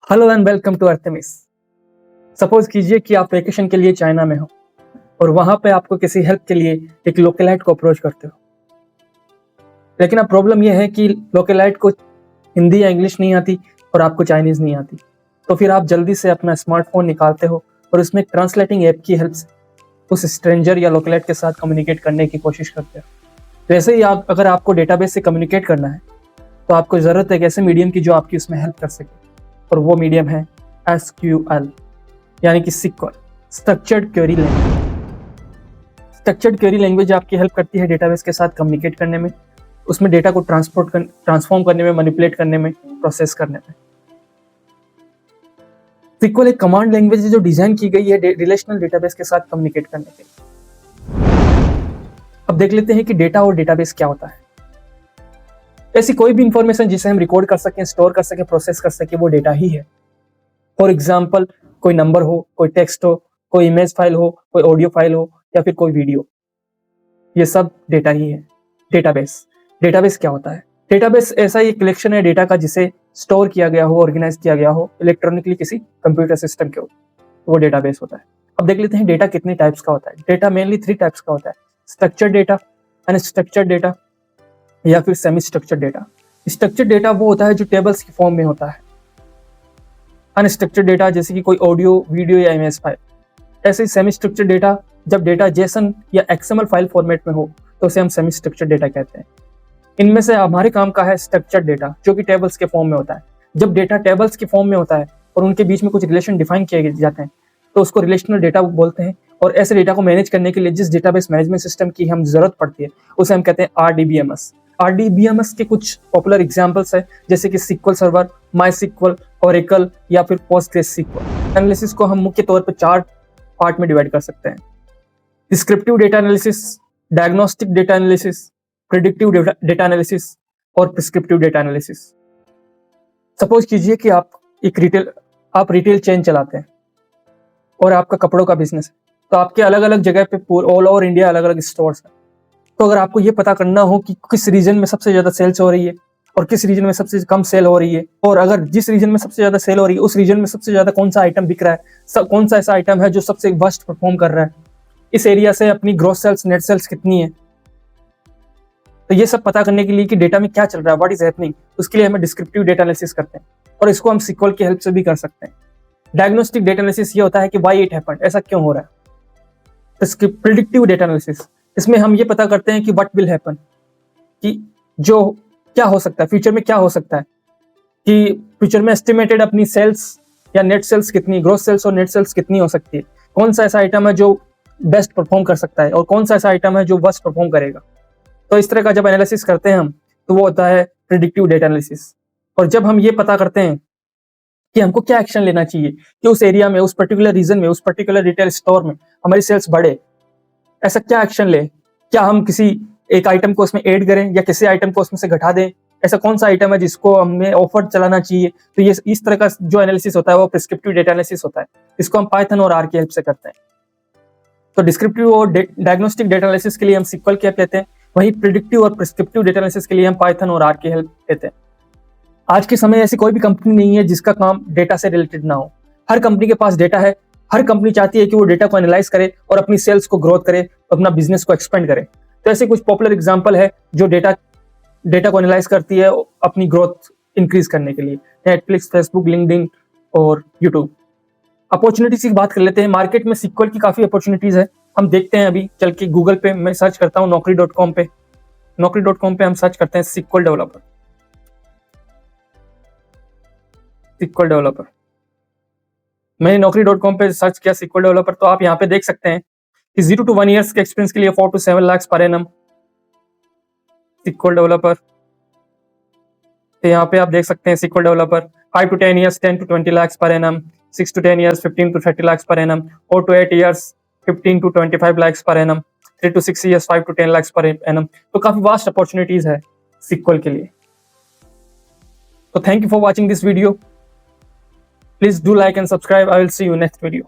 Hello and welcome to Artemis. Suppose कीजिए कि आप वेकेशन के लिए चाइना में हो और वहां पे आपको किसी हेल्प के लिए एक लोकलाइट को अप्रोच करते हो, लेकिन अब प्रॉब्लम यह है कि लोकलाइट को हिंदी या इंग्लिश नहीं आती और आपको चाइनीज़ नहीं आती। तो फिर आप जल्दी से अपना स्मार्टफोन निकालते हो और उसमें एक ट्रांसलेटिंग ऐप की हेल्प से उस स्ट्रेंजर या लोकलाइट के साथ कम्युनिकेट करने की कोशिश करते हो। वैसे ही अगर आपको डेटाबेस से कम्युनिकेट करना है तो आपको ज़रूरत है एक ऐसे मीडियम की जो आपकी उसमें हेल्प कर सके, और वो मीडियम है SQL यानी कि sequel, structured query language. Structured query language आपकी हेल्प करती है डेटाबेस के साथ कम्युनिकेट करने में, उसमें डेटा को ट्रांसफॉर्म करने में, मैनिपुलेट करने में, प्रोसेस करने में। सिक्वल एक कमांड लैंग्वेज है जो डिजाइन की गई है रिलेशनल डेटाबेस के साथ कम्युनिकेट करने के लिए। अब देख लेते हैं कि डेटा और डेटाबेस क्या होता है। ऐसी कोई भी इंफॉर्मेशन जिसे हम रिकॉर्ड कर सकें, स्टोर कर सकें, प्रोसेस कर सकें, वो डेटा ही है। फॉर एग्जाम्पल, कोई नंबर हो, कोई टेक्स्ट हो, कोई इमेज फाइल हो, कोई ऑडियो फाइल हो या फिर कोई वीडियो, ये सब डेटा ही है। डेटाबेस क्या होता है? डेटाबेस ऐसा ही कलेक्शन है डेटा का जिसे स्टोर किया गया हो, ऑर्गेनाइज किया गया हो इलेक्ट्रॉनिकली किसी कंप्यूटर सिस्टम के ऊपर, वो डेटाबेस होता है। अब देख लेते हैं डेटा कितने टाइप्स का होता है। डेटा मेनली 3 टाइप्स का होता है: स्ट्रक्चर्ड डेटा, अनस्ट्रक्चर्ड डेटा या फिर semi structured data. Structured data वो होता है जो टेबल्स की फॉर्म में होता है। अनस्ट्रक्चर्ड डेटा जैसे कि कोई ऑडियो, वीडियो या इमेज फाइल। ऐसे ही सेमी स्ट्रक्चर्ड डेटा, जब डेटा जेसन या एक्सएमएल फाइल फॉर्मेट में हो तो उसे हम सेमी स्ट्रक्चर्ड डेटा कहते हैं। इनमें से हमारे काम का है स्ट्रक्चर्ड डेटा, जो कि टेबल्स के फॉर्म में होता है। जब डेटा टेबल्स के फॉर्म में होता है और उनके बीच में कुछ रिलेशन डिफाइन किए जाते हैं तो उसको रिलेशनल डेटा बोलते हैं। और ऐसे डेटा को मैनेज करने के लिए जिस डेटाबेस मैनेजमेंट सिस्टम की हम जरूरत पड़ती है उसे हम कहते हैं RDBMS। RDBMS के कुछ पॉपुलर एग्जांपल्स है जैसे कि सिक्वल सर्वर, माई सिक्वल, ओरेकल या फिर पोस्टग्रेसक्यूएल। एनालिसिस को हम मुख्य तौर पर 4 पार्ट में डिवाइड कर सकते हैं: descriptive data analysis, diagnostic data analysis, predictive data analysis और प्रिस्क्रिप्टिव डेटा एनालिसिस। सपोज कीजिए कि आप रिटेल चेन चलाते हैं और आपका कपड़ों का बिजनेस है, तो आपके अलग अलग जगह पे ऑल ओवर इंडिया अलग अलग स्टोर्स हैं। तो अगर आपको ये पता करना हो कि किस रीजन में सबसे ज्यादा सेल्स हो रही है और किस रीजन में सबसे कम सेल हो रही है, और अगर जिस रीजन में सबसे ज्यादा सेल हो रही है उस रीजन में सबसे ज्यादा कौन सा आइटम बिक रहा है, कौन सा ऐसा आइटम है जो सबसे वर्स्ट परफॉर्म कर रहा है, इस एरिया से अपनी ग्रॉस सेल्स, नेट सेल्स कितनी है, तो ये सब पता करने के लिए कि डेटा में क्या चल रहा है, व्हाट इज हैपनिंग, उसके लिए हमें डिस्क्रिप्टिव डेटा एनालिसिस करते हैं और इसको हम सिक्वल की हेल्प से भी कर सकते हैं। डायग्नोस्टिक डेटा एनालिसिस ये होता है कि व्हाई इट हैपेंड, ऐसा क्यों हो रहा है। प्रिडिक्टिव डेटा एनालिसिस, इसमें हम ये पता करते हैं कि व्हाट विल हैपन, कि जो क्या हो सकता है, फ्यूचर में क्या हो सकता है, कि फ्यूचर में एस्टिमेटेड अपनी सेल्स या नेट सेल्स कितनी, ग्रोस सेल्स और नेट सेल्स कितनी हो सकती है, कौन सा ऐसा आइटम है जो बेस्ट परफॉर्म कर सकता है और कौन सा ऐसा आइटम है जो वर्स्ट परफॉर्म करेगा। तो इस तरह का जब एनालिसिस करते हैं हम तो वो होता है प्रिडिक्टिव डेटा एनालिसिस। और जब हम ये पता करते हैं कि हमको क्या एक्शन लेना चाहिए कि उस एरिया में, उस पर्टिकुलर रीजन में, उस पर्टिकुलर रिटेल स्टोर में हमारी सेल्स बढ़े, ऐसा क्या एक्शन ले, क्या हम किसी एक आइटम को उसमें ऐड करें या किसी आइटम को उसमें से घटा दें, ऐसा कौन सा आइटम है जिसको हमें ऑफर चलाना चाहिए। तो ये इस तरह का जो एनालिसिस होता है वो प्रिस्क्रिप्टिव डेटा एनालिसिस होता है। इसको हम पाइथन और R की हेल्प से करते हैं। तो डिस्क्रिप्टिव और डायग्नोस्टिक डेटा एनालिसिस के लिए हम सिक्वल की हेल्प लेते हैं, वहीं प्रिडिक्टिव और प्रिस्क्रिप्टिव डेटा एनालिसिस के लिए हम पाइथन और R की हेल्प लेते हैं। आज के समय ऐसी कोई भी कंपनी नहीं है जिसका काम डेटा से रिलेटेड ना हो। हर कंपनी के पास डेटा है, हर कंपनी चाहती है कि वो डेटा को एनालाइज करे और अपनी सेल्स को ग्रोथ करे, अपना बिजनेस को एक्सपेंड करे। तो ऐसे कुछ पॉपुलर एग्जांपल है जो डेटा को एनालाइज करती है अपनी ग्रोथ इंक्रीज करने के लिए: नेटफ्लिक्स, फेसबुक, लिंक्डइन और यूट्यूब। अपॉर्चुनिटीज की बात कर लेते हैं। मार्केट में सिक्वल की काफी अपॉर्चुनिटीज है। हम देखते हैं, अभी चल के गूगल पे मैं सर्च करता हूँ, naukri.com पे हम सर्च करते हैं सिक्वल डेवलपर। मैंने naukri.com पे सर्च किया सिक्वल डेवलपर, तो आप यहाँ पे देख सकते हैं कि 0 to 1 years के एक्सपीरियंस के लिए 4 to 7 lakhs per annum sequel developer. तो यहाँ पे आप देख सकते हैं sequel developer 5 to 10 years 10 to 20 lakhs per annum, 6 to 10 years 15 to 30 lakhs per annum, 4 to 8 years 15 to 25 lakhs per annum, 3 to 6 years 5 to 10 lakhs per annum। तो काफी vast opportunities है सिक्वल के लिए। तो thank you for watching this video. Please do like and subscribe. I will see you next video.